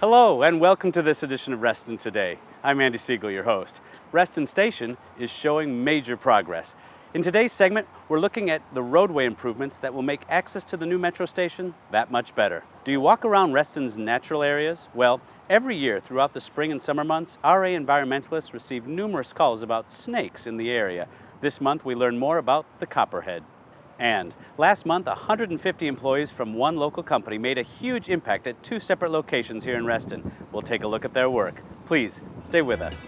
Hello and welcome to this edition of Reston Today. I'm Andy Sigle, your host. Reston Station is showing major progress. In today's segment, we're looking at the roadway improvements that will make access to the new metro station that much better. Do you walk around Reston's natural areas? Well, every year throughout the spring and summer months, RA Environmentalists receive numerous calls about snakes in the area. This month, we learn more about the Copperhead. And last month, 150 employees from one local company made a huge impact at two separate locations here in Reston. We'll take a look at their work. Please, stay with us.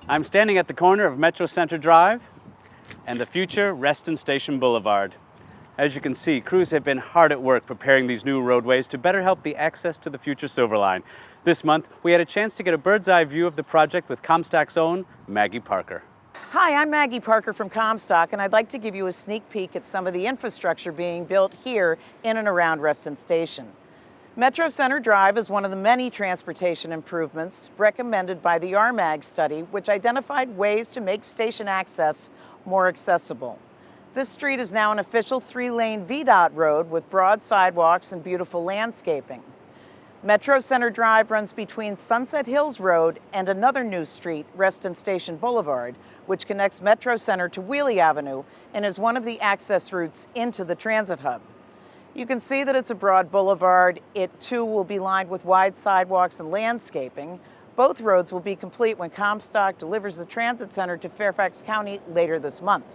I'm standing at the corner of Metro Center Drive and the future Reston Station Boulevard. As you can see, crews have been hard at work preparing these new roadways to better help the access to the future Silver Line. This month, we had a chance to get a bird's eye view of the project with Comstock's own Maggie Parker. Hi, I'm Maggie Parker from Comstock, and I'd like to give you a sneak peek at some of the infrastructure being built here in and around Reston Station. Metro Center Drive is one of the many transportation improvements recommended by the RMAG study, which identified ways to make station access more accessible. This street is now an official 3-lane VDOT road with broad sidewalks and beautiful landscaping. Metro Center Drive runs between Sunset Hills Road and another new street, Reston Station Boulevard, which connects Metro Center to Wheelie Avenue and is one of the access routes into the transit hub. You can see that it's a broad boulevard. It too will be lined with wide sidewalks and landscaping. Both roads will be complete when Comstock delivers the transit center to Fairfax County later this month.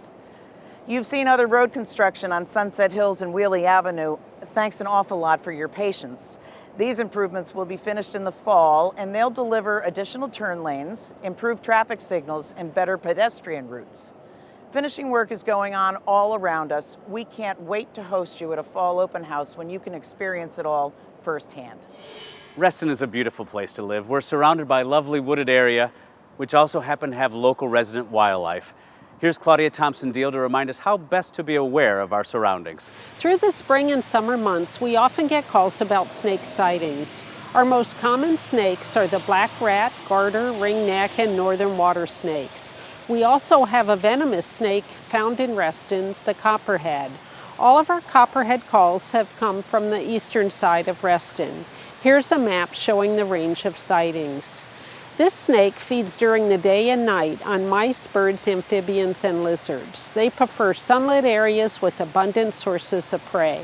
You've seen other road construction on Sunset Hills and Wheelie Avenue. Thanks an awful lot for your patience. These improvements will be finished in the fall, and they'll deliver additional turn lanes, improved traffic signals, and better pedestrian routes. Finishing work is going on all around us. We can't wait to host you at a fall open house when you can experience it all firsthand. Reston is a beautiful place to live. We're surrounded by a lovely wooded area, which also happen to have local resident wildlife. Here's Claudia Thompson-Deahl to remind us how best to be aware of our surroundings. Through the spring and summer months, we often get calls about snake sightings. Our most common snakes are the black rat, garter, ringneck, and northern water snakes. We also have a venomous snake found in Reston, the Copperhead. All of our Copperhead calls have come from the eastern side of Reston. Here's a map showing the range of sightings. This snake feeds during the day and night on mice, birds, amphibians, and lizards. They prefer sunlit areas with abundant sources of prey.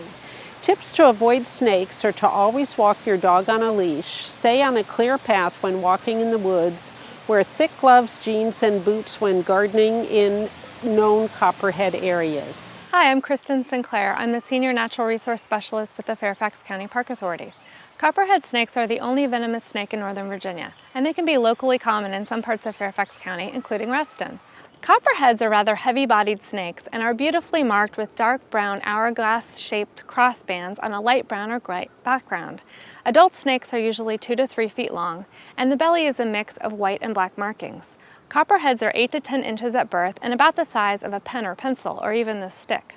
Tips to avoid snakes are to always walk your dog on a leash, stay on a clear path when walking in the woods, wear thick gloves, jeans, and boots when gardening in known Copperhead areas. Hi, I'm Kristen Sinclair. I'm the Senior Natural Resource Specialist with the Fairfax County Park Authority. Copperhead snakes are the only venomous snake in Northern Virginia, and they can be locally common in some parts of Fairfax County, including Reston. Copperheads are rather heavy-bodied snakes and are beautifully marked with dark brown hourglass-shaped crossbands on a light brown or gray background. Adult snakes are usually 2 to 3 feet long, and the belly is a mix of white and black markings. Copperheads are 8 to 10 inches at birth and about the size of a pen or pencil, or even this stick.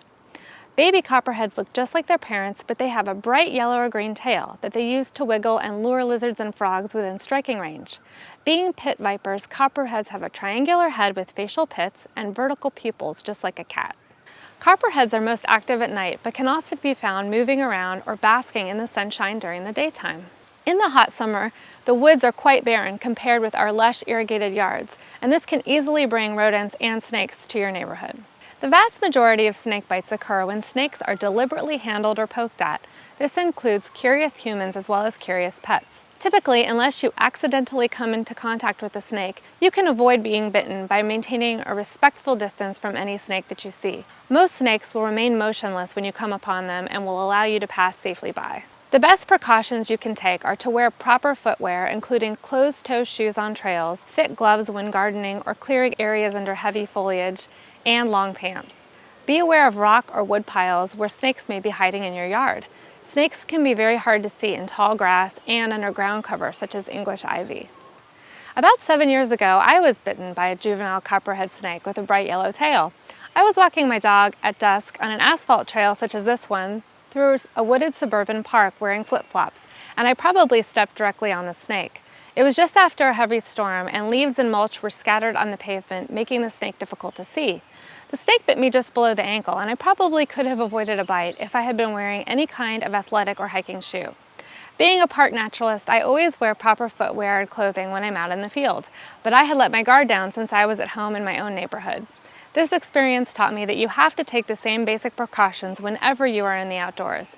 Baby copperheads look just like their parents, but they have a bright yellow or green tail that they use to wiggle and lure lizards and frogs within striking range. Being pit vipers, copperheads have a triangular head with facial pits and vertical pupils just like a cat. Copperheads are most active at night, but can often be found moving around or basking in the sunshine during the daytime. In the hot summer, the woods are quite barren compared with our lush irrigated yards, and this can easily bring rodents and snakes to your neighborhood. The vast majority of snake bites occur when snakes are deliberately handled or poked at. This includes curious humans as well as curious pets. Typically, unless you accidentally come into contact with a snake, you can avoid being bitten by maintaining a respectful distance from any snake that you see. Most snakes will remain motionless when you come upon them and will allow you to pass safely by. The best precautions you can take are to wear proper footwear, including closed-toe shoes on trails, thick gloves when gardening or clearing areas under heavy foliage, and long pants. Be aware of rock or wood piles where snakes may be hiding in your yard. Snakes can be very hard to see in tall grass and under ground cover, such as English ivy. About 7 years ago, I was bitten by a juvenile copperhead snake with a bright yellow tail. I was walking my dog at dusk on an asphalt trail such as this one through a wooded suburban park wearing flip-flops, and I probably stepped directly on the snake. It was just after a heavy storm, and leaves and mulch were scattered on the pavement, making the snake difficult to see. The snake bit me just below the ankle, and I probably could have avoided a bite if I had been wearing any kind of athletic or hiking shoe. Being a park naturalist, I always wear proper footwear and clothing when I'm out in the field, but I had let my guard down since I was at home in my own neighborhood. This experience taught me that you have to take the same basic precautions whenever you are in the outdoors.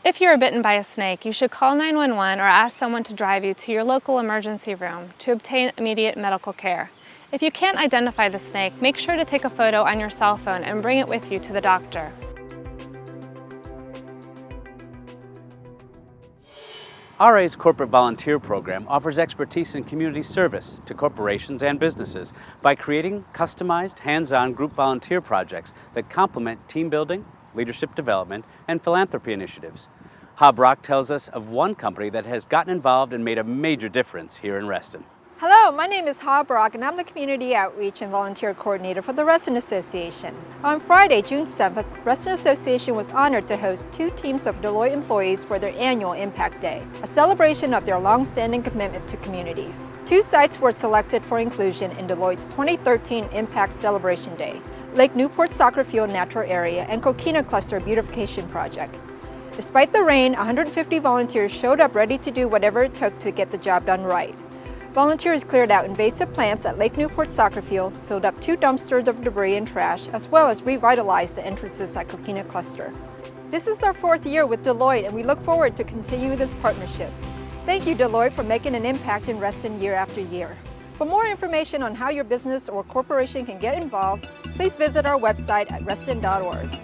If you are bitten by a snake, you should call 911 or ask someone to drive you to your local emergency room to obtain immediate medical care. If you can't identify the snake, make sure to take a photo on your cell phone and bring it with you to the doctor. RA's Corporate Volunteer Program offers expertise in community service to corporations and businesses by creating customized, hands-on group volunteer projects that complement team building, leadership development, and philanthropy initiatives. Hobrock tells us of one company that has gotten involved and made a major difference here in Reston. Hello, my name is Hobrock and I'm the Community Outreach and Volunteer Coordinator for the Reston Association. On Friday, June 7th, Reston Association was honored to host 2 teams of Deloitte employees for their annual Impact Day, a celebration of their long-standing commitment to communities. 2 sites were selected for inclusion in Deloitte's 2013 Impact Celebration Day: Lake Newport Soccer Field Natural Area and Coquina Cluster Beautification Project. Despite the rain, 150 volunteers showed up ready to do whatever it took to get the job done right. Volunteers cleared out invasive plants at Lake Newport Soccer Field, filled up 2 dumpsters of debris and trash, as well as revitalized the entrances at Coquina Cluster. This is our 4th year with Deloitte, and we look forward to continuing this partnership. Thank you, Deloitte, for making an impact in Reston year after year. For more information on how your business or corporation can get involved, please visit our website at reston.org.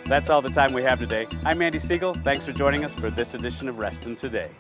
That's all the time we have today. I'm Andy Sigle. Thanks for joining us for this edition of Reston Today.